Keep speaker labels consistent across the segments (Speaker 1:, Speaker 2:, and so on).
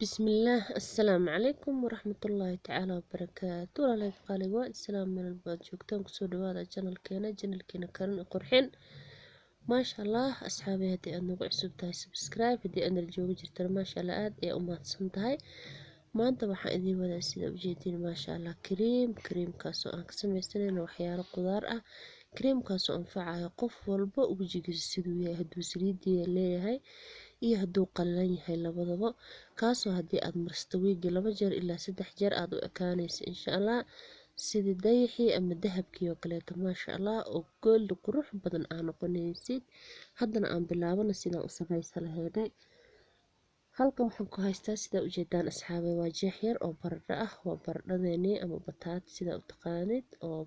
Speaker 1: بسم الله السلام عليكم ورحمة الله تعالى وبركاته ولا قالي واد السلام من الباد جوجتان كسود هذا جنال كينا كارن قرحين ما شاء الله أصحابي هدي أنو عسوب تاي سبسكرايب هدي أنا الجوج جرتر ما شاء الله آد يا أمات سمتهاي ما أنت waxaa idin wada sida ujeedin maasha Allah kareemkaasoo aan ka samaysanayn waxyaalo qudaar ah kareemkaasoo anfacayo qof walba wajigiisa siduu yahay hadduu saliidii leeyahay iyo hadduu qallalan yahay labadaba kaasoo haddii aad marsato wiigi 2 jeer ilaa 3 jeer aad u ekaanayso insha Allah sidii dayaxii ama dahabkii oo kaleeto maasha Allah oo gold qurux badan aan noqonaysid haddana aan bilaabana sidaan u samaysan lahaynay halkan waxaan ku haystaa sida ujeedaan asxaabay waa jeex yar oo baradho ah waa baradhadeeni ama bataat sida u taqaanid oo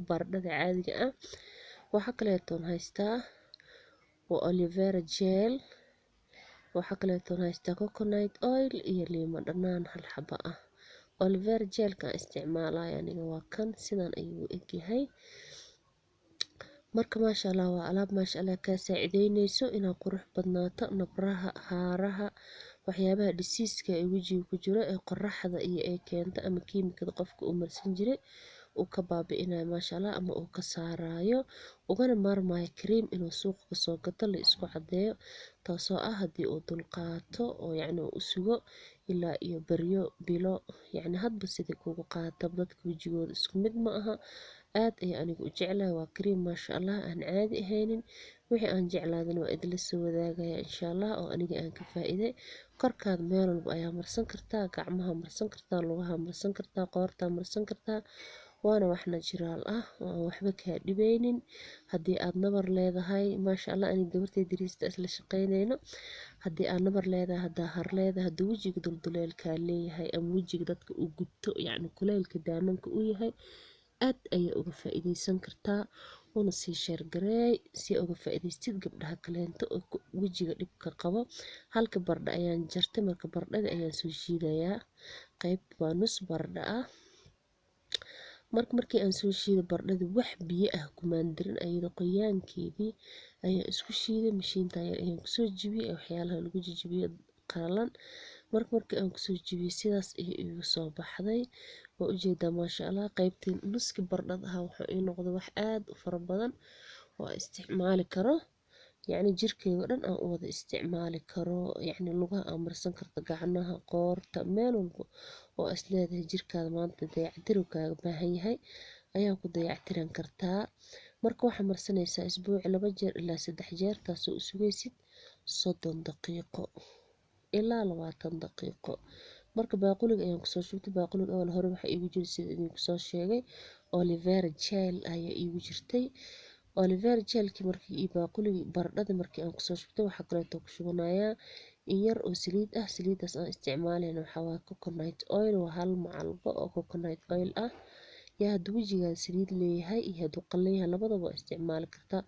Speaker 1: baradhada caadiga ah waxa kaleeto haystaa waa aloe vera gel waxa kaleeto haystaa coconut oil iyo liimo dhanaan hal xabo ah aloe vera gel-ka isticmaalaya aniga waa kan sidan ayuu egyahay marka maasha Allah waa alaab maasha Allah ka saacideynayso inaad qurux badnaato nabraha haaraha waxyaabaha dhisiiska ee wajiga ku jiro ee qorraxda iyo ee keenta ama kiimikada qofka uu marsan jiray uu ka baabi'inayo maasha Allah ama uu ka saarayo ugana maarmayo kareem inuu suuqa ka soo gato la isku cadeeyo taasoo ah haddii uu dulqaato oo yacni uu sugo ilaa iyo baryo bilo yacni hadba sidii kugu qaata dadka wajigooda isku mid ma aha aad ay anigu u jeclahay waa kareem maasha Allah aan caadi ahaynin wixii aan jeclaadana waa idin la soo wadaagaya insha Allah oo aniga aan ka faa'iiday korkaad meel walba ayaa marsan kartaa gacmaha marsan kartaa lugaha marsan kartaa qoorta marsan kartaa waana wax natural ah oo waxba ka dhibeynin haddii aad nabar leedahay maasha Allah aniga gabartay diriista isla shaqeynayno haddii aad nabar leedahay haddaa har leedahay haddii wajiga dulduleelka leeyahay ama wajiga dadka uu gubto yacni kuleylka daamanka uu yahay aad ayaa uga faa'iideysan kartaa una sii sheergareey si uga faa'iideystid gabdhaha kaleento oo wajiga dhibka qabo halka baradho ayaan jartay marka baradhada ayaan soo shiidayaa qayb waa nus baradho ah markii aan soo shiiday baradhada wax biyo ah kumaan dirin ayada qoyaankeedii ayaan isku shiiday mashiinta yar ayaan kusoo jibiyay waxyaalaha lagu jijibiyo qalalan markii aan kusoo jibiyay sidaas ay igu soo baxday waa ujeedaa maasha Allah qaybtii nuski baradhada ah waxa ay noqday wax aad u fara badan oo isticmaali karo yacni jirkeyga dhan aan u wada isticmaali karo yacni lugaha aan marsan karto gacnaha qoorta meel walba oo is leedahay jirkaada maanta dayactir uu kaaga baahan yahay ayaa ku dayactiran kartaa marka waxaa marsanaysaa isbuuci 2 jeer ilaa 3 jeer taasoo u sugaysid 30 daqiiqo ilaa 20 daqiiqo marka baaquliga ayaan kusoo shubtay baaquliga awal hore waxa iigu jiray sida idinku soo sheegay aloe vera gel ayaa iigu jirtay aloe vera gel-kii markii iyo baaquliga baradhada markii aan kusoo shubtay waxa kaleeto ku shubanayaa in yar oo saliid ah saliidaas aan isticmaalayna waxaa waa coconut oil waa hal macalqo oo coconut oil ah yaa hadduu wajigaa saliid leeyahay iyo hadduu qallan yahay labadaba waa isticmaali kartaa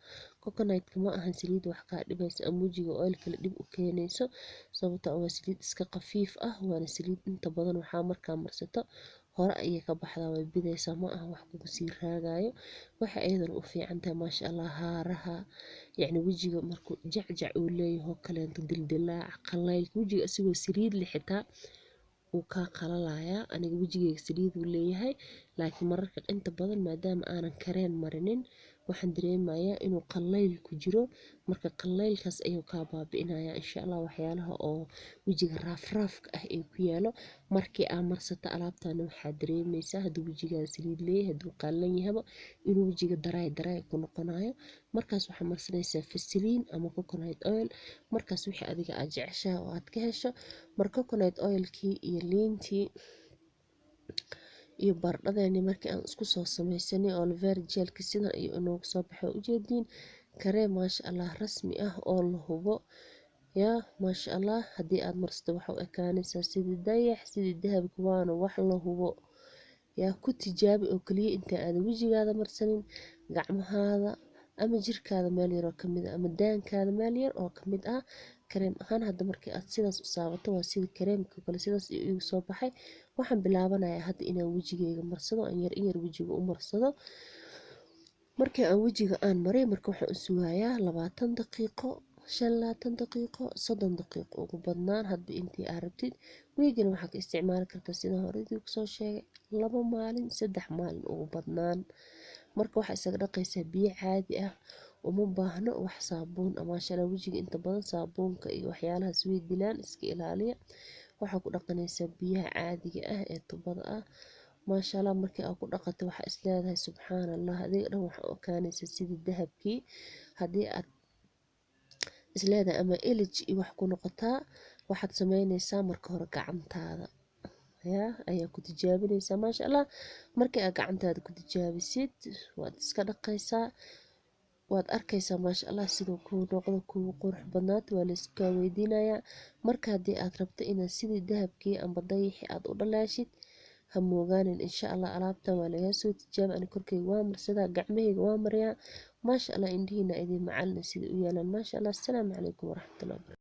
Speaker 1: coconut-ka ma ahan saliid wax kaa dhibaysa ama wajiga oil kale dhib u keenayso sababtoo ah waa saliid iska khafiif ah waana saliid inta badan waxaa markaa marsato hore ayay ka baxdaa way bidaysaa ma aha wax kugu sii raagayo waxa ayadana u fiican tahay maasha Allah haaraha yacni wajiga markuu jacjac uu leeyahay kaleento dildilaac qalaylka wajiga asigoo saliid leh xitaa uu ka qalalayaa aniga wajigayga saliid uu leeyahay laakiin mararka inta badan maadaama aanan kareen marinin waxaan dareemayaa inuu qalayl ku jiro marka qalaylkaas ayuu ka baabi'inayaa insha Allah waxyaalaha oo wajiga raafraafka ah ee ku yaalo markii aan marsato alaabtan waxaa dareemaysaa hadduu wajigaa saliid leeyahay hadduu qallan yahaba inuu wajiga daraay ku noqonayo markaas waxaa marsanaysaa Vaseline ama coconut oil markaas wixii adiga aad jeceshahay oo aad ka hesho marka coconut oil-kii iyo liintii iyo baradhadeeni markii aan isku soo samaysanay aloe vera gel-ka sidan ayuu inoogu soo baxay ujeediin kareem maasha Allah rasmi ah oo la hubo yaa maasha Allah haddii aad marsato waxa u ekaanaysaa sidii dayax sidii dahabka waana wax la hubo yaa ku tijaabi oo kaliya inta aad wajigaada marsanin gacmahaada ama jirkaada meel yar oo ka mid ah ama daankaada meel yar oo ka mid ah kareem ahaan hadda markii aad sidaas u saabato waa sida kareemka kale sidaas igu soo baxay waxaan bilaabanayaa hadda inaan wajigeyga marsado aan yar wajiga u marsado markii aan wajiga aan maray marka waxaan u sugayaa 20 daqiiqo 25 daqiiqo 30 daqiiqo ugu badnaan hadba intii aad rabtid. Weygana waxaa ka isticmaali kartaa sida hore idinku soo sheegay 2 maalin 3 maalin ugu badnaan. Marka waxaa isaga dhaqaysaa biyo caadi ah, uma baahno wax saabuun ah. Maasha Allah, wajiga inta badan saabuunka iyo waxyaalahaas way dilaan, iska ilaaliya. Waxaa ku dhaqanaysaa biyaha caadiga ah ee tubada ah. Maasha Allah, markii aad ku dhaqato waxaa is leedahay subxaanallah, adiga dhan waxaa u ekaanaysa sidii dahabkii. Haddii aad is leedahay ama allergy iyo wax ku noqotaa, waxaad sameynaysaa marka hore gacantaada ayaa ku tijaabinaysaa. Maasha Allah, markii aad gacantaada ku tijaabisid waad iska dhaqaysaa, waad arkaysaa maasha Allah siduu kuu noqdo, kuu qurux badnaato waa la iska weydiinayaa. Marka haddii aad rabto inaad sidii dahabkii amba dayixii aad u dhalaashid, ha moogaanin insha Allah. Alaabtan waa laga soo tijaabi, ani korkeyga waa marsadaa, gacmahayga waa mariyaa. maasha Allah, indhihiina idin macalina sida u yaalaan. maasha Allah. Assalaamu calaykum waraxmatullahi wabarakaatu.